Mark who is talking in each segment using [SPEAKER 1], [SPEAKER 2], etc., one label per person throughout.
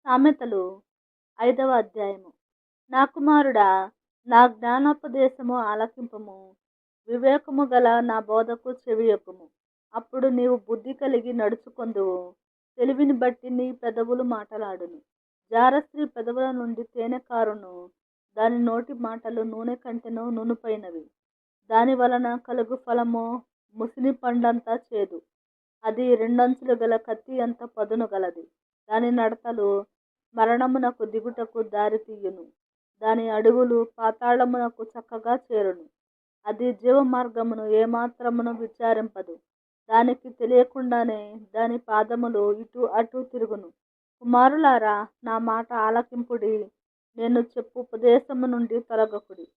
[SPEAKER 1] సామెతలు 5వ అధ్యాయము. నా కుమారుడా, నా జ్ఞానోపదేశము ఆలకింపుము, వివేకము గల నా బోధకు చెవియొక్కుము. అప్పుడు నీవు బుద్ధి కలిగి నడుచుకొందువు, తెలివిని బట్టి నీ పెదవులు మాటలాడును. జారస్త్రీ పెదవుల నుండి తేనె కారును, దాని నోటి మాటలు నూనె కంటెను నునుపైనవి. దాని వలన కలుగు ఫలము ముసిని పండంతా చేదు. అది రెండంచులు గల కత్తి అంత పదును గలది. దాని నడతలు మరణమునకు దిగుటకు దారి తీయును. దాని అడుగులు పాతాళమునకు చక్కగా చేరును. అది జీవ మార్గమును ఏమాత్రమును విచారింపదు. దానికి తెలియకుండానే దాని పాదములు ఇటు అటు తిరుగును. కుమారులారా, నా మాట ఆలకింపుడి, నేను చెప్పు ఉపదేశము నుండి తొలగకుడి.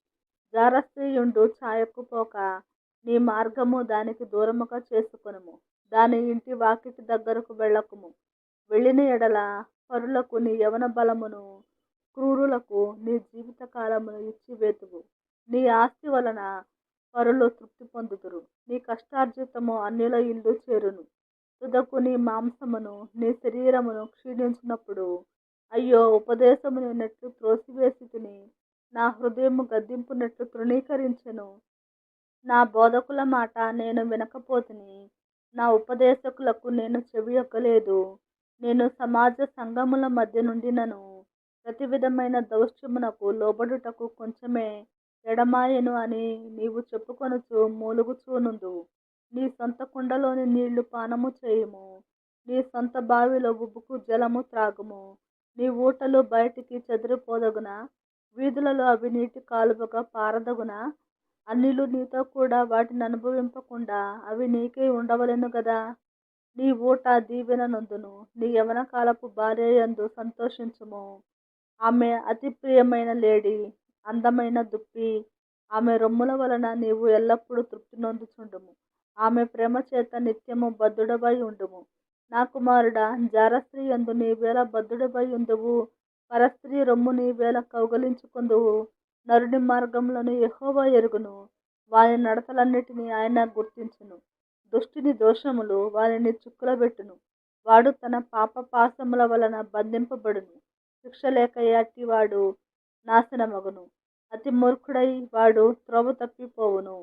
[SPEAKER 1] జారస్త్రీయుండు ఛాయకు పోక నీ మార్గము దానికి దూరముగా చేసుకొనుము. దాని ఇంటి వాకిటి దగ్గరకు వెళ్ళకుము. వెళ్ళిన ఎడల పరులకు నీ యవన బలమును, క్రూరులకు నీ జీవిత కాలమును ఇచ్చివేతువు. నీ ఆస్తి వలన పరులు తృప్తి పొందుదురు. నీ కష్టార్జితము అన్యుల ఇల్లు చేరును. తుదకు నీ మాంసమును నీ శరీరమును క్షీణించినప్పుడు, అయ్యో, ఉపదేశము నేనెట్లు త్రోసివేసి తిని, నా హృదయము గద్దింపునెట్లు తృణీకరించెను. నా బోధకుల మాట నేను వినకపోతిని, నా ఉపదేశకులకు నేను చెవియొగ్గలేదు. నేను సమాజ సంఘముల మధ్య నుండినను ప్రతి విధమైన దౌష్ట్యమునకు లోబడుటకు కొంచెమే ఎడమాయెను అని నీవు చెప్పుకొనుచు మూలుగుచూనుందువు. నీ సొంత కుండలోని నీళ్లు పానము చేయుము. నీ సొంత బావిలో ఉబుకు జలము త్రాగుము. నీ ఊటలు బయటికి చెదిరిపోదగునా? వీధులలో అవి నీటి కాలువగా పారదగునా? అన్యులు నీతో కూడా వాటిని అనుభవింపకుండా అవి నీకే ఉండవలెను గదా. నీ ఊట దీవెన నొందును. నీ యవన కాలపు భార్య యందు సంతోషించుము. ఆమె అతి ప్రియమైన లేడి, అందమైన దుప్పి. ఆమె రొమ్ముల వలన నీవు ఎల్లప్పుడూ తృప్తి నొందుచుండుము. ఆమె ప్రేమ చేత నిత్యము బద్ధుడవై ఉండుము. నా కుమారుడా, జారస్త్రీ యందు నీవేళ బద్ధుడవై ఉందువు? పరస్త్రీ రొమ్ము నీవేళ కౌగలించుకొందువు? నరుని మార్గములను యెహోవా ఎరుగును. వాని నడతలన్నిటినీ ఆయన గుర్తించును. దుష్టుని దోషములు వానిని చిక్కులబెట్టును. వాడు తన పాప పాశముల వలన బంధింపబడును. శిక్ష లేక అట్టివాడు నాశనమగును. అతి మూర్ఖుడై వాడు త్రోవ తప్పిపోవును.